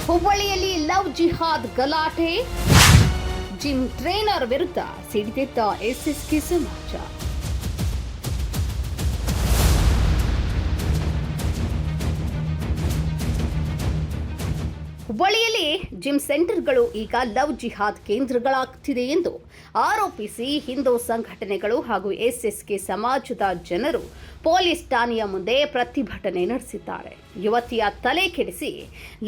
ಹುಬ್ಬಳ್ಳಿಯಲ್ಲಿ ಲವ್ ಜಿಹಾದ್ ಗಲಾಟೆ, gym trainer ವಿರುದ್ಧ ಸಿಡಿದೆದ್ದ ಎಸ್ಎಸ್ಕೆ ಸಮಾಜ. ಹುಬ್ಬಳ್ಳಿಯಲ್ಲಿ ಜಿಮ್ ಸೆಂಟರ್ಗಳು ಈಗ ಲವ್ ಜಿಹಾದ್ ಕೇಂದ್ರಗಳಾಗುತ್ತಿದೆ ಎಂದು ಆರೋಪಿಸಿ ಹಿಂದೂ ಸಂಘಟನೆಗಳು ಹಾಗೂ ಎಸ್ಎಸ್ಕೆ ಸಮಾಜದ ಜನರು ಪೊಲೀಸ್ ಠಾಣೆಯ ಮುಂದೆ ಪ್ರತಿಭಟನೆ ನಡೆಸಿದ್ದಾರೆ. ಯುವತಿಯ ತಲೆ ಕೆಡಿಸಿ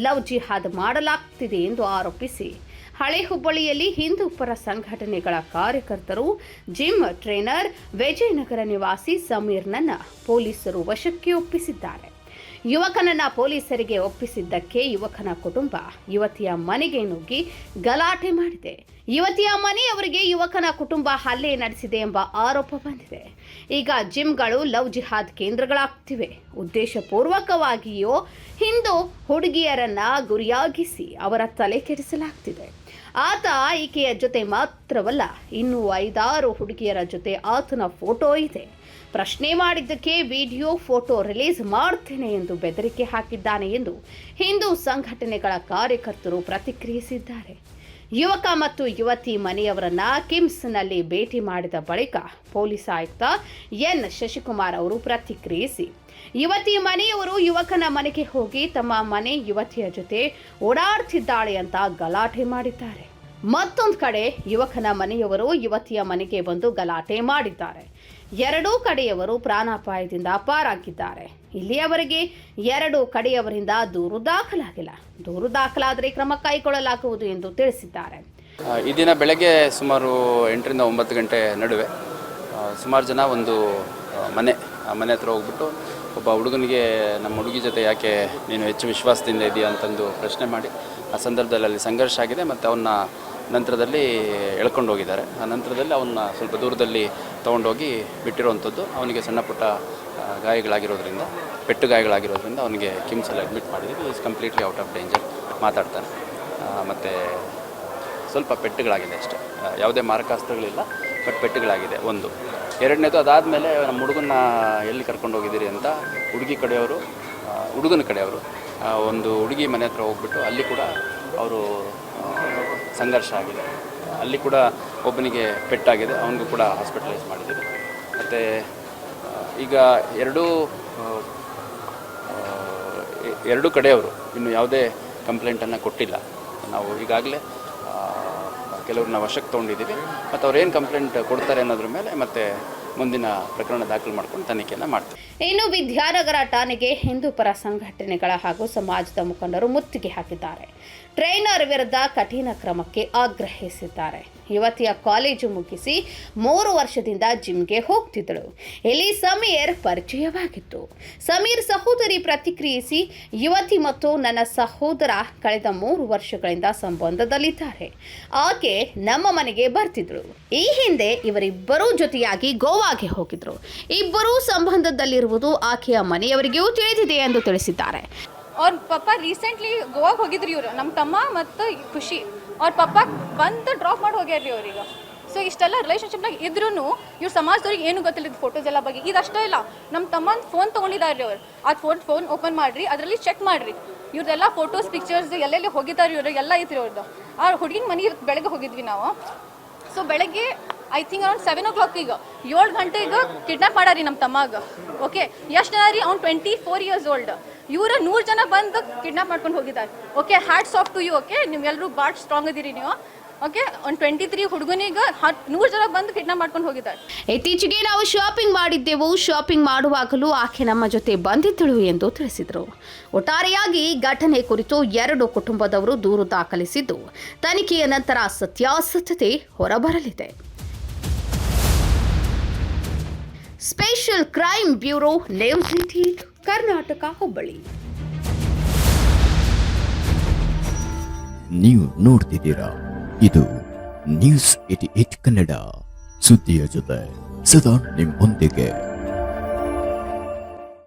ಲವ್ ಜಿಹಾದ್ ಮಾಡಲಾಗುತ್ತಿದೆ ಎಂದು ಆರೋಪಿಸಿ ಹಳೆ ಹುಬ್ಬಳ್ಳಿಯಲ್ಲಿ ಹಿಂದೂ ಪರ ಸಂಘಟನೆಗಳ ಕಾರ್ಯಕರ್ತರು ಜಿಮ್ ಟ್ರೇನರ್ ವಿಜಯನಗರ ನಿವಾಸಿ ಸಮೀರ್ನನ್ನ ಪೊಲೀಸರು ವಶಕ್ಕೆ ಒಪ್ಪಿಸಿದ್ದಾರೆ. ಯುವಕನನ್ನ ಪೊಲೀಸರಿಗೆ ಒಪ್ಪಿಸಿದ್ದಕ್ಕೆ ಯುವಕನ ಕುಟುಂಬ ಯುವತಿಯ ಮನೆಗೆ ನುಗ್ಗಿ ಗಲಾಟೆ ಮಾಡಿದೆ. ಯುವತಿಯ ಮನೆಯವರಿಗೆ ಯುವಕನ ಕುಟುಂಬ ಹಲ್ಲೆ ನಡೆಸಿದೆ ಎಂಬ ಆರೋಪ ಬಂದಿದೆ. ಈಗ ಜಿಮ್ಗಳು ಲವ್ ಜಿಹಾದ್ ಕೇಂದ್ರಗಳಾಗ್ತಿವೆ. ಉದ್ದೇಶಪೂರ್ವಕವಾಗಿಯೋ ಹಿಂದೂ ಹುಡುಗಿಯರನ್ನ ಗುರಿಯಾಗಿಸಿ ಅವರ ತಲೆ ಕೆಡಿಸಲಾಗ್ತಿದೆ. ಆತ ಈಕೆಯ ಜೊತೆ ಮಾತ್ರವಲ್ಲ, ಇನ್ನೂ 5-6 ಹುಡುಗಿಯರ ಜೊತೆ ಆತನ ಫೋಟೋ ಇದೆ. ಪ್ರಶ್ನೆ ಮಾಡಿದ್ದಕ್ಕೆ ವಿಡಿಯೋ ಫೋಟೋ ರಿಲೀಸ್ ಮಾಡ್ತೇನೆ ಎಂದು ಬೆದರಿಕೆ ಹಾಕಿದ್ದಾನೆ ಎಂದು ಹಿಂದೂ ಸಂಘಟನೆಗಳ ಕಾರ್ಯಕರ್ತರು ಪ್ರತಿಕ್ರಿಯಿಸಿದ್ದಾರೆ. ಯುವಕ ಮತ್ತು ಯುವತಿ ಮನೆಯವರನ್ನ ಕಿಮ್ಸ್ನಲ್ಲಿ ಭೇಟಿ ಮಾಡಿದ ಬಳಿಕ ಪೊಲೀಸ್ ಆಯುಕ್ತ ಎನ್ ಶಶಿಕುಮಾರ್ ಅವರು ಪ್ರತಿಕ್ರಿಯಿಸಿ, ಯುವತಿ ಮನೆಯವರು ಯುವಕನ ಮನೆಗೆ ಹೋಗಿ ತಮ್ಮ ಮನೆ ಯುವತಿಯ ಜೊತೆ ಓಡಾಡ್ತಿದ್ದಾಳೆ ಅಂತ ಗಲಾಟೆ ಮಾಡಿದ್ದಾರೆ. ಮತ್ತೊಂದು ಕಡೆ ಯುವಕನ ಮನೆಯವರು ಯುವತಿಯ ಮನೆಗೆ ಬಂದು ಗಲಾಟೆ ಮಾಡಿದ್ದಾರೆ. ಎರಡೂ ಕಡೆಯವರು ಪ್ರಾಣಾಪಾಯದಿಂದ ಪಾರಾಗಿದ್ದಾರೆ. ಇಲ್ಲಿಯವರೆಗೆ 2 ಕಡೆಯವರಿಂದ ದೂರು ದಾಖಲಾಗಿಲ್ಲ. ದೂರು ದಾಖಲಾದರೆ ಕ್ರಮ ಕೈಗೊಳ್ಳಲಾಗುವುದು ಎಂದು ತಿಳಿಸಿದ್ದಾರೆ. ಈ ದಿನ ಬೆಳಗ್ಗೆ ಸುಮಾರು 8ರಿಂದ 9 ಗಂಟೆ ನಡುವೆ ಸುಮಾರು ಜನ ಒಂದು ಮನೆ ಹತ್ರ ಹೋಗ್ಬಿಟ್ಟು ಒಬ್ಬ ಹುಡುಗನಿಗೆ ನಮ್ಮ ಹುಡುಗಿ ಜೊತೆ ಯಾಕೆ ನೀನು ಹೆಚ್ಚು ವಿಶ್ವಾಸದಿಂದ ಇದೆಯಾ ಅಂತಂದು ಪ್ರಶ್ನೆ ಮಾಡಿ ಆ ಸಂದರ್ಭದಲ್ಲಿ ಅಲ್ಲಿ ಸಂಘರ್ಷ ಆಗಿದೆ ಮತ್ತು ಅವನ್ನ ನಂತರದಲ್ಲಿ ಎಳ್ಕೊಂಡು ಹೋಗಿದ್ದಾರೆ. ಆ ನಂತರದಲ್ಲಿ ಅವನ್ನ ಸ್ವಲ್ಪ ದೂರದಲ್ಲಿ ತೊಗೊಂಡೋಗಿ ಬಿಟ್ಟಿರುವಂಥದ್ದು. ಅವನಿಗೆ ಸಣ್ಣ ಪುಟ್ಟ ಗಾಯಗಳಾಗಿರೋದ್ರಿಂದ ಪೆಟ್ಟು ಗಾಯಗಳಾಗಿರೋದ್ರಿಂದ ಅವನಿಗೆ ಕಿಮ್ಸಲ್ಲಿ ಅಡ್ಮಿಟ್ ಮಾಡಿದ್ದೀವಿ. Is completely out of danger ಮಾತಾಡ್ತಾನೆ. ಮತ್ತು ಸ್ವಲ್ಪ ಪೆಟ್ಟುಗಳಾಗಿದೆ ಅಷ್ಟೇ, ಯಾವುದೇ ಮಾರಕಾಸ್ತ್ರಗಳಿಲ್ಲ, ಬಟ್ ಪೆಟ್ಟುಗಳಾಗಿದೆ ಒಂದು. ಎರಡನೇದು ಅದಾದಮೇಲೆ ನಮ್ಮ ಹುಡುಗನ್ನ ಎಲ್ಲಿ ಕರ್ಕೊಂಡು ಹೋಗಿದ್ದೀರಿ ಅಂತ ಹುಡುಗನ ಕಡೆಯವರು ಒಂದು ಹುಡುಗಿ ಮನೆ ಹತ್ರ ಹೋಗ್ಬಿಟ್ಟು ಅಲ್ಲಿ ಕೂಡ ಅವರು ಸಂಘರ್ಷ ಆಗಿದೆ. ಅಲ್ಲಿ ಕೂಡ ಒಬ್ಬನಿಗೆ ಪೆಟ್ಟಾಗಿದೆ, ಅವನಿಗೂ ಕೂಡ ಹಾಸ್ಪಿಟಲೈಸ್ ಮಾಡಿದ್ದೀವಿ. ಮತ್ತು ಈಗ ಎರಡೂ ಕಡೆಯವರು ಇನ್ನು ಯಾವುದೇ ಕಂಪ್ಲೇಂಟನ್ನು ಕೊಟ್ಟಿಲ್ಲ. ನಾವು ಈಗಾಗಲೇ ಕೆಲವ್ರನ್ನ ವಶಕ್ಕೆ ತೊಗೊಂಡಿದ್ದೀವಿ ಮತ್ತು ಅವ್ರು ಏನು ಕಂಪ್ಲೇಂಟ್ ಕೊಡ್ತಾರೆ ಅನ್ನೋದ್ರ ಮೇಲೆ ಮತ್ತೆ ಮುಂದಿನ ಪ್ರಕರಣ ದಾಖಲು ಮಾಡ್ಕೊಂಡು ತನಿಖೆಯನ್ನು ಮಾಡ್ತೀವಿ. ಇನ್ನು ವಿದ್ಯಾನಗರ ಠಾಣೆಗೆ ಹಿಂದೂ ಪರ ಸಂಘಟನೆಗಳ ಹಾಗೂ ಸಮಾಜದ ಮುಖಂಡರು ಮುತ್ತಿಗೆ ಹಾಕಿದ್ದಾರೆ. ಟ್ರೈನರ್ ವಿರುದ್ಧ ಕಠಿಣ ಕ್ರಮಕ್ಕೆ ಆಗ್ರಹಿಸಿದ್ದಾರೆ. ಯುವತಿಯ ಕಾಲೇಜು ಮುಗಿಸಿ 3 ವರ್ಷದಿಂದ ಜಿಮ್ಗೆ ಹೋಗ್ತಿದ್ದಳು. ಇಲ್ಲಿ ಸಮೀರ್ ಪರಿಚಯವಾಗಿತ್ತು. ಸಮೀರ್ ಸಹೋದರಿ ಪ್ರತಿಕ್ರಿಯಿಸಿ, ಯುವತಿ ಮತ್ತು ನನ್ನ ಸಹೋದರ ಕಳೆದ 3 ವರ್ಷಗಳಿಂದ ಸಂಬಂಧದಲ್ಲಿದ್ದಾರೆ. ಆಕೆ ನಮ್ಮ ಮನೆಗೆ ಬರ್ತಿದ್ಳು. ಈ ಹಿಂದೆ ಇವರಿಬ್ಬರೂ ಜೊತೆಯಾಗಿ ಗೋವಾಗೆ ಹೋಗಿದ್ರು. ಇಬ್ಬರೂ ಸಂಬಂಧದಲ್ಲಿರುವುದು ಆಕೆಯ ಮನೆಯವರಿಗೂ ತಿಳಿದಿದೆ ಎಂದು ತಿಳಿಸಿದ್ದಾರೆ. ಅವ್ರ ಪಪ್ಪ ರೀಸೆಂಟ್ಲಿ ಗೋವಾಗೆ ಹೋಗಿದ್ರಿ ಇವರು, ನಮ್ಮ ತಮ್ಮ ಮತ್ತು ಖುಷಿ. ಅವ್ರ ಪಪ್ಪ ಬಂದು ಡ್ರಾಪ್ ಮಾಡಿ ಹೋಗ್ಯಾರ್ರಿ ಅವ್ರಿಗೆ. ಸೊ ಇಷ್ಟೆಲ್ಲ ರಿಲೇಷನ್ಶಿಪ್ನಾಗ ಇದ್ರೂ ಇವ್ರ ಸಮಾಜದವ್ರಿಗೆ ಏನು ಗೊತ್ತಿಲ್ಲ ಫೋಟೋಸ್ ಎಲ್ಲ ಬಗ್ಗೆ. ಇದಷ್ಟೇ ಇಲ್ಲ, ನಮ್ಮ ತಮ್ಮನ ಫೋನ್ ತೊಗೊಂಡಿದ್ದಾರೆ ಅವ್ರು. ಅದು ಫೋನ್ ಓಪನ್ ಮಾಡಿರಿ, ಅದರಲ್ಲಿ ಚೆಕ್ ಮಾಡಿರಿ, ಇವ್ರದೆಲ್ಲ ಫೋಟೋಸ್ ಪಿಕ್ಚರ್ಸ್ ಎಲ್ಲೆಲ್ಲಿ ಹೋಗಿದ್ದಾರೆ ಇವರು ಎಲ್ಲ ಐತ್ರಿ ಅವ್ರದ್ದು. ಆ ಹುಡುಗಿನ ಮನೆ ಬೆಳಗ್ಗೆ ಹೋಗಿದ್ವಿ ನಾವು. ಸೊ ಬೆಳಗ್ಗೆ ಐ ಥಿಂಕ್ ಅರೌಂಡ್ 7 o'clock ಈಗ 7 ಗಂಟೆಗೆ ಕಿಡ್ನಾಪ್ ಮಾಡಾರಿ ನಮ್ಮ ತಮ್ಮಾಗ. ಓಕೆ, ಎಷ್ಟು ಜನ ರೀ? ಅವ್ನು 24 years old. ಇವರು 100 ಜನ ಬಂದು ಕಿಡ್ನಾಪ್ ಮಾಡ್ಕೊಂಡು ಹೋಗಿದ್ದಾರೆ. Okay, hats off to you. Okay, ನೀವೆಲ್ಲರೂ ಭಾಳ ಸ್ಟ್ರಾಂಗ್ ಇದೀರಿ ನೀವು. ಓಕೆ, ಒಂದು 23 ಹುಡುಗನಿಗೆ 100 ಜನ ಬಂದು ಕಿಡ್ನಾಪ್ ಮಾಡ್ಕೊಂಡು ಹೋಗಿದ್ದಾರೆ. ಇತ್ತೀಚೆಗೆ ನಾವು ಶಾಪಿಂಗ್ ಮಾಡಿದ್ದೆವು. ಶಾಪಿಂಗ್ ಮಾಡುವಾಗಲೂ ಆಕೆ ನಮ್ಮ ಜೊತೆ ಬಂದಿದ್ದಳು ಎಂದು ತಿಳಿಸಿದರು. ಒಟ್ಟಾರೆಯಾಗಿ ಘಟನೆ ಕುರಿತು 2 ಕುಟುಂಬದವರು ದೂರು ದಾಖಲಿಸಿದ್ದು, ತನಿಖೆಯ ನಂತರ ಸತ್ಯಾಸತ್ಯತೆ ಹೊರಬರಲಿದೆ. Special crime bureau, news 18 Karnataka, Hubballi. ನೀವು ನೋಡ್ತಿದ್ದೀರಾ, ಇದು ನ್ಯೂಸ್ 18 ಕನ್ನಡ, ಸುದ್ದಿಯ ಜೊತೆ ಸದಾ ನಿಮ್ಮೊಂದಿಗೆ.